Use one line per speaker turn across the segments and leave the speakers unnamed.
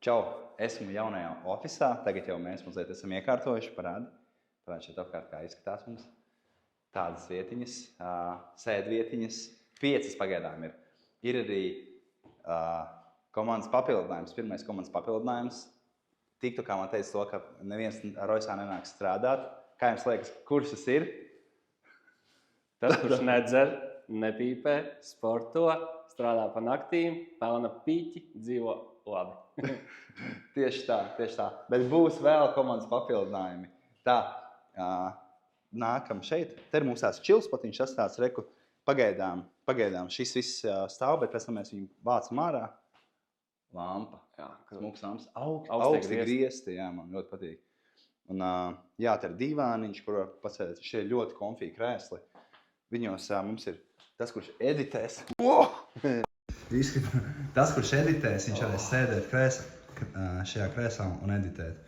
Čau, esmu jaunajā ofisā. Tagad jau mēs mazliet esam iekārtojuši. Parādi šeit apkārt, kā izskatās mums. Tādas vietiņas, sēdvietiņas, 5 pagaidām ir. Ir arī komandas papildinājums. Pirmais komandas papildinājums. TikTokā man teica to, ka neviens Roisā nenāk strādāt. Kā jums liekas, kurš tas ir?
Tas, kurš nedzer, nepīpē, sporto, strādā pa naktīm, pelna piķi, dzīvo labi.
Tieši tā. Bet būs vēl komandas papildinājumi. Tā, nākam šeit. Te ir mums tās čilspotiņš sastāds, reku. Pagaidām šis viss stāv, bet pēc tam mēs viņu vācam ārā. Lampa. Smuks lamps. Augsti griesti. Jā, man ļoti patīk. Un jā, te ir divāniņš, kur pasēdēt. Šie ļoti konfīgi krēsli. Viņos mums ir tas, kurš editēs. Tas, kurš editēs, viņš varēs sēdēt šajā krēslā un editēt.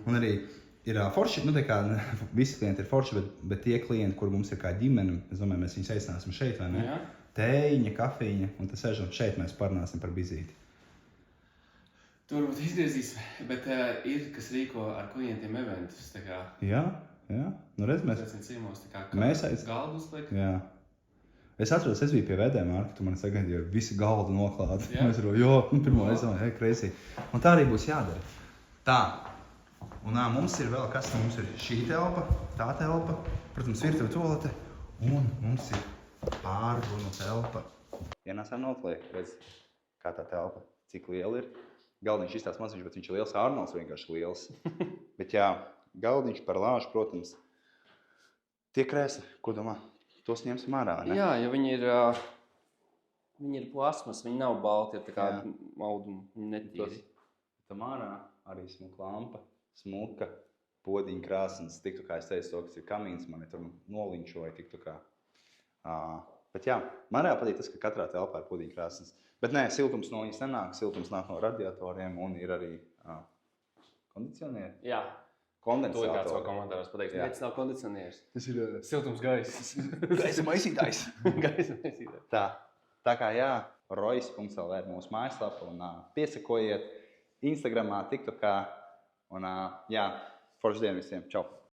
Un arī ir forši, nu tā kā visi klienti ir forši, bet tie klienti, kur mums ir kā ģimene, es domāju, mēs viņus aicināsim šeit, vai ne? Jā. Tējiņa, kafīņa, un tas sēžam šeit, mēs parunāsim par bizīti.
Tu varbūt izgriezīs, bet ir, kas rīko ar klientiem eventus, tā kā...
Jā. Nu redz, mēs
galdu uzliek.
Jā. Es atceros, es biju pie vēdēm, Mārka, tu mani sagaidīji, jo visi galdu noklāti. Mēs pirmo reizi domāju, crazy. Un tā arī būs jādara. Tā. Un mums ir vēl kas, mums ir šī telpa, tā telpa, protams, virtuve tualete, un mums ir pārgunu telpa. Ienāsām notliek, redz, kā tā telpa, cik liela ir. Galdiņš izstās maziņš, bet viņš ir liels, Arnolds vienkārši liels. Bet jā, galdiņš par lāžu, protams, tie krēsli, ko domā, tos ņemsim ārā, ne?
Jā, jo viņi ir plasmas, viņi nav balti, ir tā kā audumi netīri.
Tam ārā arī smuka lampa, smuka, podiņa krāsnes, tiktu kā es teicu to, kas ir kamīns, mani tur noliņšoja, tiktu kā. Bet jā, man arī patīk tas, ka katrā telpā ir podiņa krāsnes. Bet nē, siltums no viņas nenāk, siltums nāk no radiatoriem un ir arī kondicionieri.
Jā.
Kondensatori.
To kāds vēl komentāros pateiks, bet tas nav kondicionieris.
Tas ir
siltums gaiss.
Gaisa maisītājs.
Gaisa maisītājs.
Tā kā jā, rois.lv ir mūsu mājaslapa un piesakojiet Instagramā, TikTokā un jā, foršu dienu visiem. Čau!